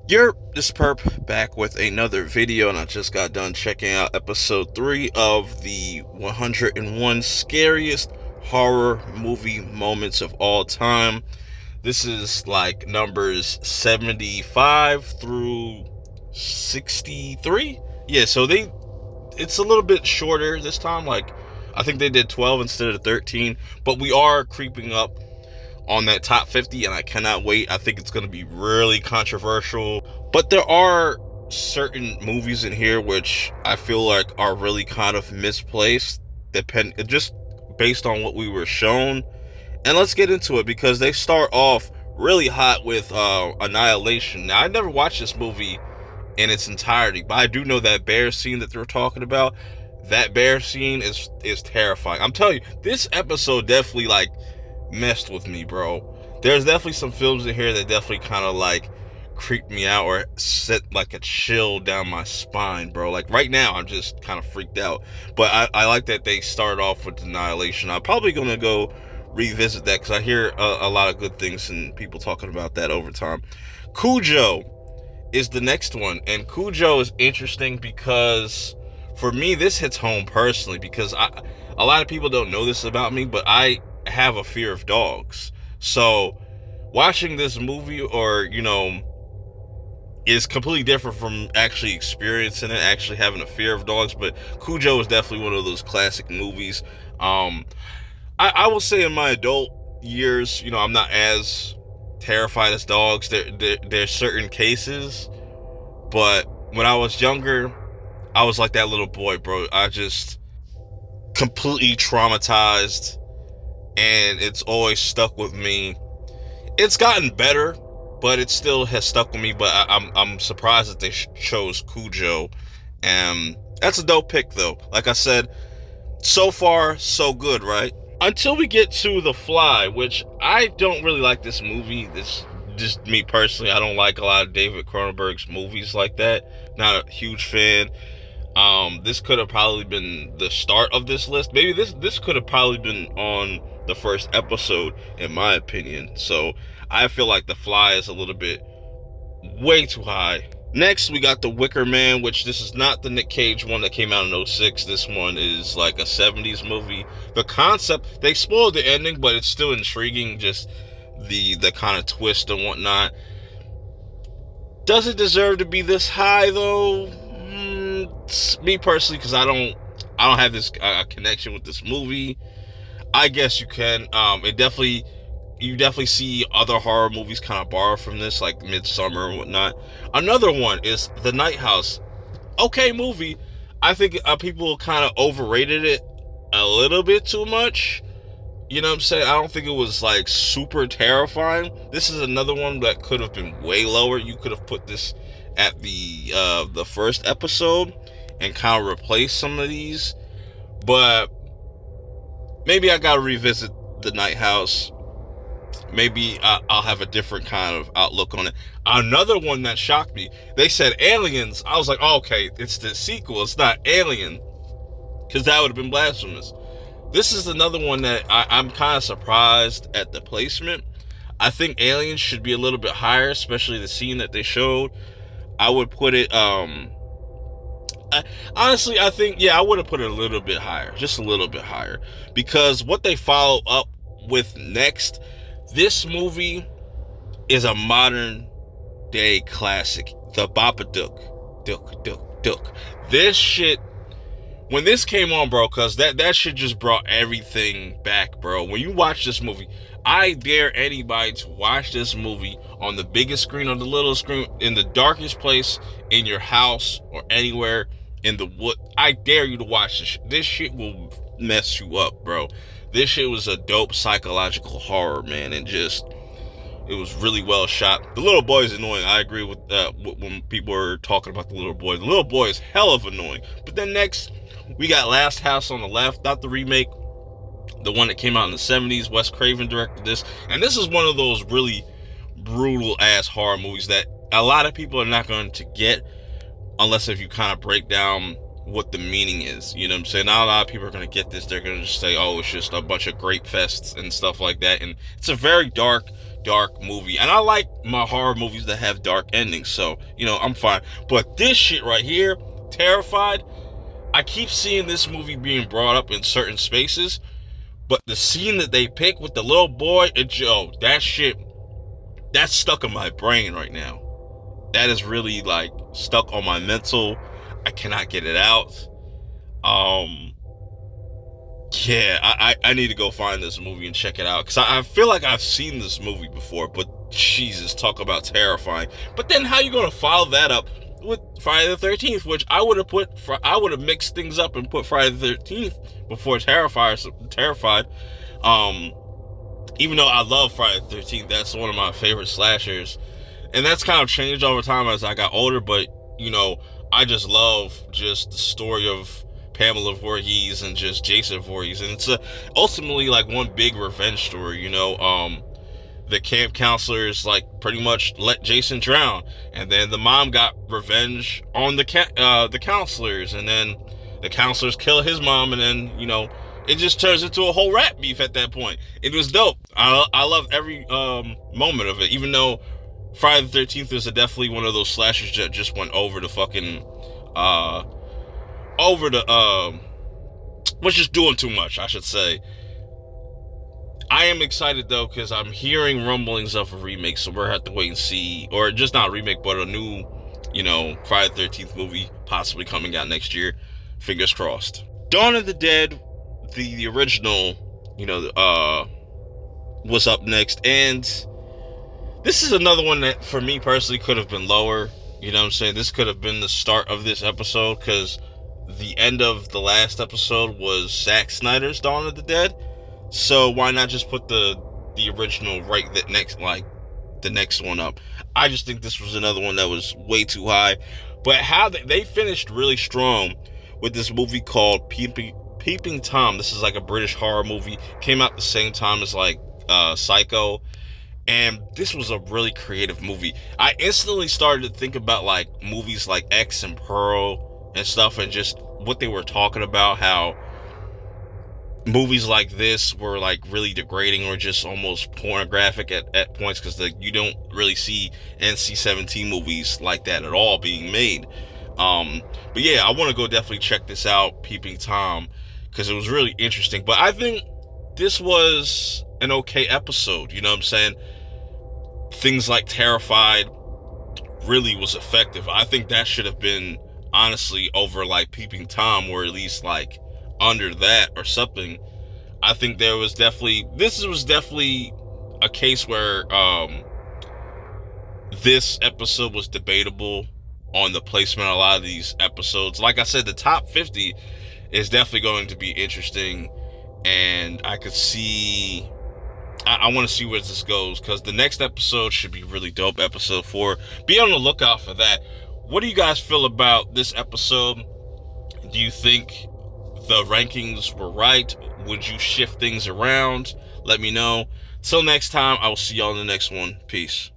This perp back with another video, and I just got done checking out episode 3 of the 101 scariest horror movie moments of all time. This is like numbers 75 through 63. Yeah, so it's a little bit shorter this time. Like, I think they did 12 instead of 13, but we are creeping up on that top 50, and I cannot wait. I think it's going to be really controversial, but there are certain movies in here which I feel like are really kind of misplaced, just based on what we were shown. And let's get into it, because they start off really hot with Annihilation. Now, I never watched this movie in its entirety, but I do know that bear scene that they're talking about. That bear scene is terrifying. I'm telling you, this episode definitely like messed with me, bro. There's definitely some films in here that definitely kind of like creeped me out or set like a chill down my spine, bro. Like right now, I'm just kind of freaked out. But I like that they started off with Annihilation. I'm probably gonna go revisit that because I hear a lot of good things and people talking about that over time. Cujo is the next one, and Cujo is interesting because for me this hits home personally, because a lot of people don't know this about me, but I have a fear of dogs. So watching this movie, or is completely different from actually experiencing it, actually having a fear of dogs. But Cujo is definitely one of those classic movies. I will say in my adult years, I'm not as terrified as dogs. There's certain cases, but when I was younger, I was like that little boy, bro. I just completely traumatized, and it's always stuck with me. It's gotten better, but it still has stuck with me. But I'm surprised that they chose Cujo, and that's a dope pick, though. Like I said, so far so good, right? Until we get to The Fly, which I don't really like this movie. This just me personally. I don't like a lot of David Cronenberg's movies like that. Not a huge fan. This could have probably been the start of this list. Maybe this could have probably been on the first episode, in my opinion. So I feel like The Fly is a little bit way too high. Next, we got The Wicker Man, which this is not the Nick Cage one that came out in '06. This one is like a 70s movie. The concept, they spoiled the ending, but it's still intriguing, just the kind of twist and whatnot. Does it deserve to be this high, though? Me personally, because I don't have this connection with this movie. I guess you can. You definitely see other horror movies kind of borrow from this, like Midsummer and whatnot. Another one is The Night House. Okay movie. I think people kind of overrated it a little bit too much. You know what I'm saying? I don't think it was like super terrifying. This is another one that could have been way lower. You could have put this at the first episode and kind of replace some of these. But maybe I gotta revisit The Night House. Maybe I'll have a different kind of outlook on it. Another one that shocked me, they said Aliens. I was like, oh, okay, it's the sequel. It's not Alien, because that would have been blasphemous. This is another one that I'm kind of surprised at the placement. I think Aliens should be a little bit higher, especially the scene that they showed. I would put it, honestly, I think, yeah, I would have put it a little bit higher, just a little bit higher, because what they follow up with next, this movie is a modern day classic. The Babadook. Duck. This shit, when this came on, bro, because that shit just brought everything back, bro. When you watch this movie, I dare anybody to watch this movie on the biggest screen or the little screen, in the darkest place in your house or anywhere in the wood. I dare you to watch this. This shit will mess you up, bro. This shit was a dope psychological horror, man, and it was really well shot. The little boy is annoying. I agree with when people are talking about the little boy. The little boy is hell of annoying. But then next, we got Last House on the Left, not the remake, the one that came out in the '70s. Wes Craven directed this, and this is one of those really brutal ass horror movies that a lot of people are not going to get unless if you kind of break down what the meaning is. You know what I'm saying? Not a lot of people are going to get this. They're going to just say, oh, it's just a bunch of grape fests and stuff like that. And it's a very dark dark movie. And I like my horror movies that have dark endings, so, I'm fine. But this shit right here, Terrified, I keep seeing this movie being brought up in certain spaces, but the scene that they pick with the little boy, that shit, that's stuck in my brain right now. That is really, like, stuck on my mental. I cannot get it out. I need to go find this movie and check it out, because I feel like I've seen this movie before, but Jesus, talk about terrifying. But then how you gonna follow that up with Friday the 13th, which I would have mixed things up and put Friday the 13th before Terrified. Even though I love Friday the 13th, that's one of my favorite slashers, and that's kind of changed over time as I got older. But I just love just the story of Pamela Voorhees and just Jason Voorhees, and it's ultimately like one big revenge story. The camp counselors like pretty much let Jason drown, and then the mom got revenge on the counselors, and then the counselors kill his mom, and then it just turns into a whole rat beef at that point. It was dope. I love every moment of it, even though Friday the 13th is definitely one of those slashers that just went over the fucking was just doing too much, I should say. I am excited though, because I'm hearing rumblings of a remake, so we're gonna have to wait and see, or just not a remake, but a new, Friday the 13th movie possibly coming out next year. Fingers crossed. Dawn of the Dead, the original, was up next, and this is another one that for me personally could have been lower. You know what I'm saying? This could have been the start of this episode, because the end of the last episode was Zack Snyder's Dawn of the Dead. So why not just put the original the next one up? I just think this was another one that was way too high. But how they finished really strong with this movie called Peeping Tom. This is like a British horror movie. Came out the same time as like Psycho. And this was a really creative movie. I instantly started to think about like movies like X and Pearl and stuff, and just what they were talking about, how movies like this were like really degrading or just almost pornographic at points, because you don't really see NC-17 movies like that at all being made. But yeah, I want to go definitely check this out, Peeping Tom, because it was really interesting. But I think this was an okay episode, you know what I'm saying? Things like Terrified really was effective. I think that should have been honestly over like Peeping Tom, or at least like under that or something. I think this was definitely a case where this episode was debatable on the placement of a lot of these episodes. Like I said, the top 50 is definitely going to be interesting, and I could see I want to see where this goes, because the next episode should be really dope. Episode 4, be on the lookout for that. What do you guys feel about this episode? Do you think the rankings were right? Would you shift things around? Let me know. Till next time, I will see y'all in the next one. Peace.